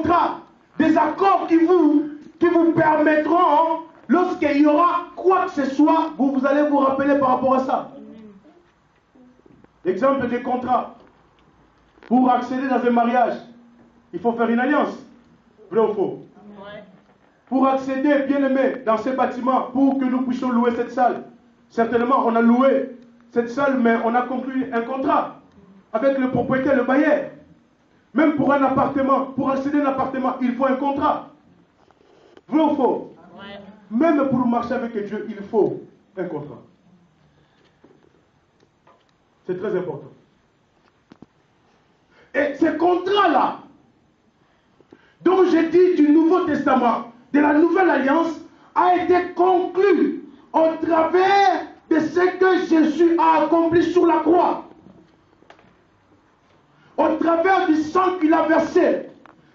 contrats, des accords qui vous permettront, lorsqu'il y aura quoi que ce soit, vous allez vous rappeler par rapport à ça. Exemple des contrats. Pour accéder dans un mariage, il faut faire une alliance. Vrai ou faux? Ouais. Pour accéder, bien aimé, dans ces bâtiments, pour que nous puissions louer cette salle, certainement on a loué cette salle, mais on a conclu un contrat avec le propriétaire, le bailleur. Même pour un appartement, pour accéder à un appartement, il faut un contrat. Vrai ou faux? Ouais. Même pour marcher avec Dieu, il faut un contrat. C'est très important. Et ce contrat-là, dont j'ai dit du Nouveau Testament, de la Nouvelle Alliance, a été conclu au travers de ce que Jésus a accompli sur la croix. Au travers du sang qu'il a versé.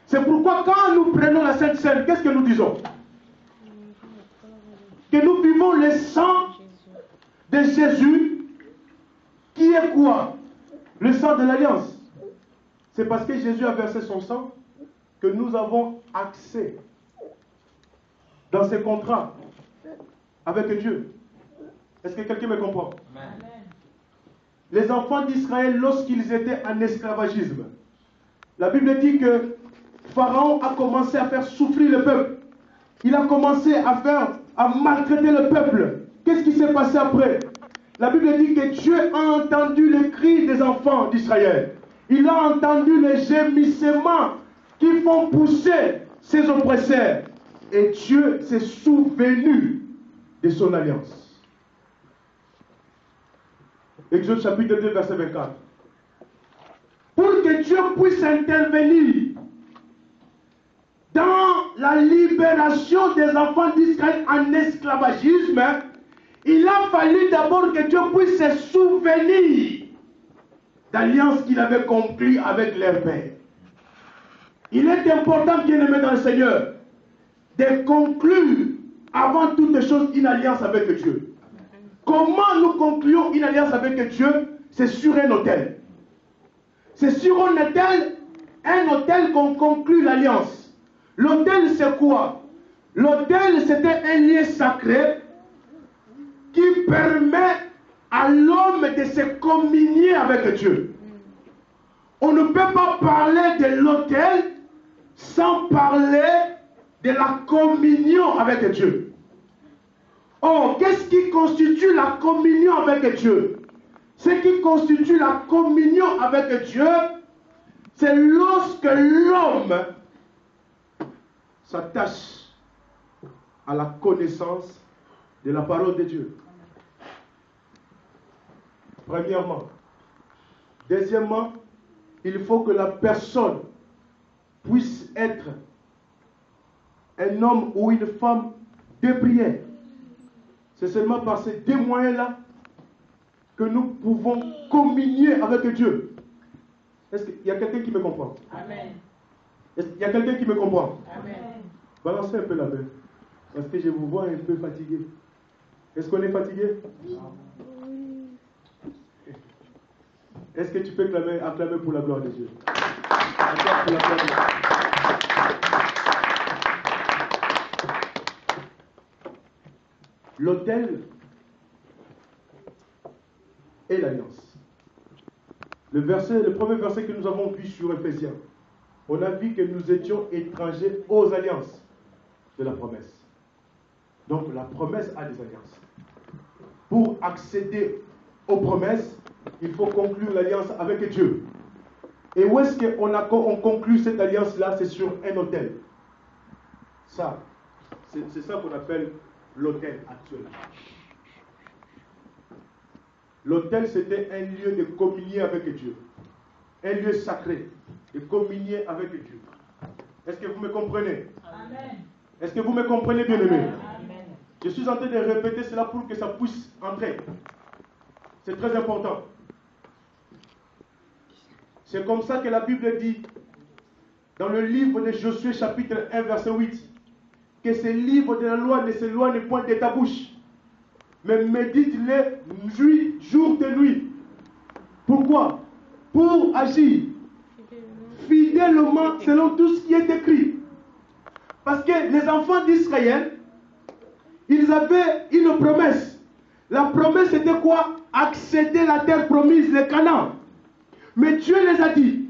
C'est pourquoi quand nous prenons la Sainte Seine, qu'est-ce que nous disons? Que nous vivons le sang de Jésus, qui est quoi? Le sang de l'Alliance. C'est parce que Jésus a versé son sang que nous avons accès dans ces contrats avec Dieu. Est-ce que quelqu'un me comprend? Amen. Les enfants d'Israël, lorsqu'ils étaient en esclavagisme, la Bible dit que Pharaon a commencé à faire souffrir le peuple. Il a commencé à maltraiter le peuple. Qu'est-ce qui s'est passé après? La Bible dit que Dieu a entendu les cris des enfants d'Israël. Il a entendu les gémissements qui font pousser ses oppresseurs. Et Dieu s'est souvenu de son alliance. Exode chapitre 2, verset 24. Pour que Dieu puisse intervenir dans la libération des enfants d'Israël en esclavagisme, il a fallu d'abord que Dieu puisse se souvenir d'alliance qu'il avait conclue avec leur père. Il est important, bien-aimé dans le Seigneur, de conclure avant toute chose une alliance avec Dieu. Comment nous concluons une alliance avec Dieu? C'est sur un autel. C'est sur un autel qu'on conclut l'alliance. L'autel, c'est quoi? L'autel, c'était un lieu sacré qui permet à l'homme de se communier avec Dieu. On ne peut pas parler de l'autel sans parler de la communion avec Dieu. Or, qu'est-ce qui constitue la communion avec Dieu? Ce qui constitue la communion avec Dieu, c'est lorsque l'homme s'attache à la connaissance de la parole de Dieu. Premièrement. Deuxièmement, il faut que la personne puisse être un homme ou une femme de prière. C'est seulement par ces deux moyens-là que nous pouvons communier avec Dieu. Est-ce qu'il y a quelqu'un qui me comprend? Amen. Est-ce qu'il y a quelqu'un qui me comprend? Amen. Balancez un peu la main. Parce que je vous vois un peu fatigué. Est-ce qu'on est fatigué? Oui. Est-ce que tu peux acclamer pour la gloire de Dieu? Acclame pour la gloire de Dieu. L'autel et l'alliance. Le premier verset que nous avons vu sur Éphésiens, on a vu que nous étions étrangers aux alliances de la promesse. Donc la promesse a des alliances. Pour accéder aux promesses, il faut conclure l'alliance avec Dieu. Et où est-ce qu'on conclut cette alliance-là? C'est sur un autel. Ça, c'est ça qu'on appelle l'autel actuel. L'autel, c'était un lieu de communier avec Dieu. Un lieu sacré de communier avec Dieu. Est-ce que vous me comprenez? Amen. Est-ce que vous me comprenez, bien-aimés? Je suis en train de répéter cela pour que ça puisse entrer. C'est très important. C'est comme ça que la Bible dit, dans le livre de Josué, chapitre 1, verset 8, que ce livre de la loi ne s'éloigne point de ta bouche, mais médite-le jour et nuit. Pourquoi? Pour agir fidèlement selon tout ce qui est écrit. Parce que les enfants d'Israël, ils avaient une promesse. La promesse c'était quoi? Accéder à la terre promise, le Canaan. Mais Dieu les a dit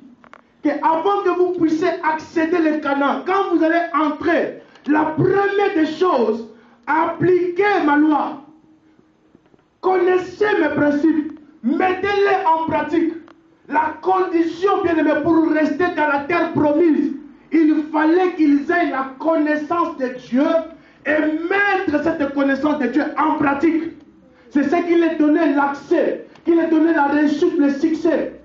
qu'avant que vous puissiez accéder au Canaan, quand vous allez entrer, la première des choses, appliquez ma loi. Connaissez mes principes. Mettez-les en pratique. La condition, bien aimé, pour rester dans la terre promise, il fallait qu'ils aient la connaissance de Dieu et mettre cette connaissance de Dieu en pratique. C'est ce qui leur donnait l'accès, qui leur donnait la réussite, le succès.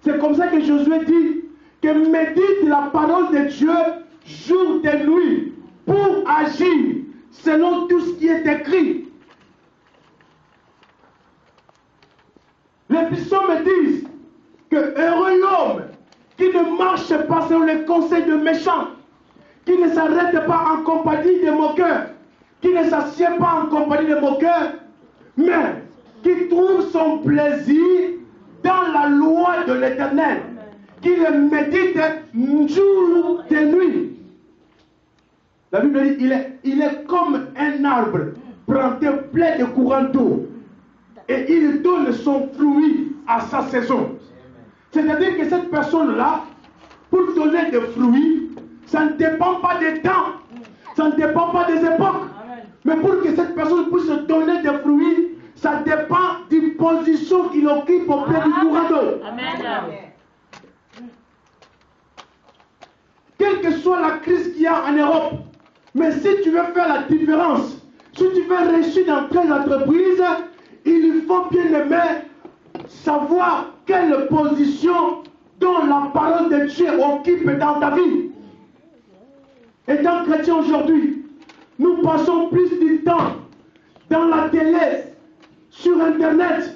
C'est comme ça que Josué dit que médite la parole de Dieu jour et nuit pour agir selon tout ce qui est écrit. Les psaumes disent que heureux l'homme qui ne marche pas selon les conseils de méchants, qui ne s'arrête pas en compagnie des moqueurs, qui ne s'assied pas en compagnie des moqueurs, mais qui trouve son plaisir dans la loi de l'Éternel, qui le médite jour et nuit. La Bible dit il est comme un arbre planté plein de courants d'eau et il donne son fruit à sa saison. C'est-à-dire que cette personne-là, pour donner des fruits, ça ne dépend pas des temps, ça ne dépend pas des époques. Mais pour que cette personne puisse donner des fruits, ça dépend d'une position qu'il occupe auprès du courant d'eau. Quelle que soit la crise qu'il y a en Europe, mais si tu veux faire la différence, si tu veux réussir dans tes entreprises, il faut bien aimer savoir quelle position dont la parole de Dieu occupe dans ta vie. Étant chrétien aujourd'hui, nous passons plus du temps dans la télé, sur Internet,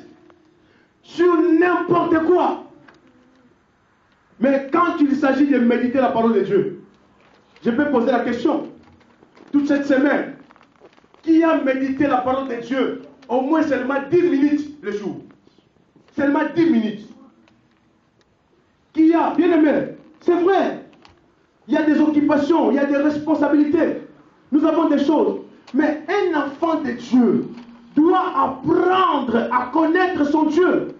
sur n'importe quoi. Mais quand il s'agit de méditer la parole de Dieu, je peux poser la question, toute cette semaine, qui a médité la parole de Dieu au moins seulement 10 minutes le jour? Seulement 10 minutes. Qui a, bien aimé, c'est vrai, il y a des occupations, il y a des responsabilités, nous avons des choses. Mais un enfant de Dieu doit apprendre à connaître son Dieu.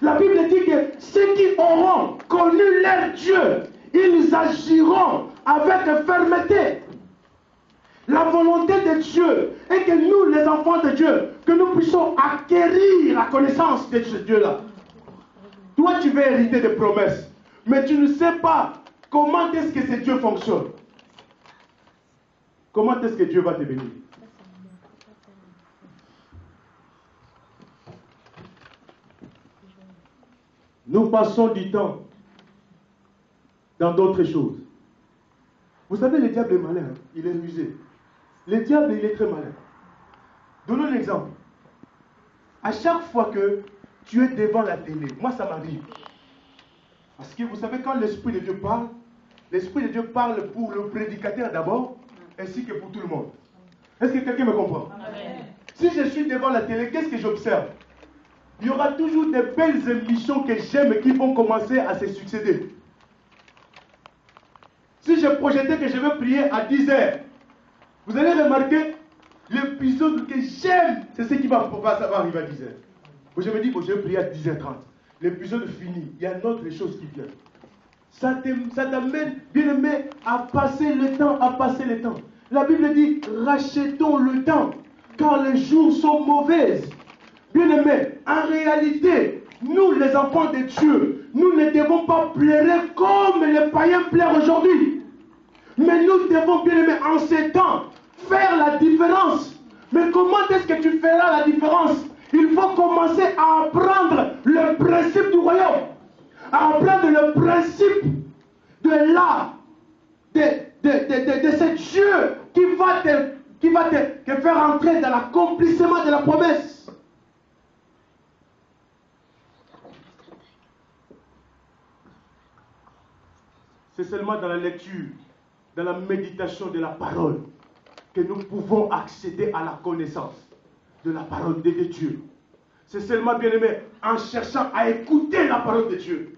La Bible dit que ceux qui auront connu leur Dieu, ils agiront avec fermeté. La volonté de Dieu est que nous, les enfants de Dieu, que nous puissions acquérir la connaissance de ce Dieu-là. Toi, tu veux hériter des promesses, mais tu ne sais pas comment est-ce que ce Dieu fonctionne. Comment est-ce que Dieu va te bénir? Nous passons du temps dans d'autres choses. Vous savez, le diable est malin, hein? Il est rusé. Le diable, il est très malin. Donnons un exemple. À chaque fois que tu es devant la télé, moi ça m'arrive. Parce que vous savez, quand l'Esprit de Dieu parle pour le prédicateur d'abord, ainsi que pour tout le monde. Est-ce que quelqu'un me comprend? Amen. Si je suis devant la télé, qu'est-ce que j'observe? Il y aura toujours des belles émissions que j'aime et qui vont commencer à se succéder. Si je projetais que je vais prier à 10h, vous allez remarquer l'épisode que j'aime, c'est ce qui va arriver à 10h. Je me dis, je vais prier à 10h30. L'épisode finit, il y a une autre chose qui vient. Ça t'amène, bien aimé, à passer le temps, La Bible dit, rachetons le temps, car les jours sont mauvais. Bien aimé, en réalité, nous les enfants de Dieu, nous ne devons pas pleurer comme les païens pleurent aujourd'hui. Mais nous devons, bien aimé, en ces temps, faire la différence. Mais comment est-ce que tu feras la différence? Il faut commencer à apprendre le principe du royaume. À apprendre le principe de ce Dieu qui va te faire entrer dans l'accomplissement de la promesse. C'est seulement dans la lecture, dans la méditation de la parole, que nous pouvons accéder à la connaissance de la parole de Dieu. C'est seulement, bien aimé, en cherchant à écouter la parole de Dieu,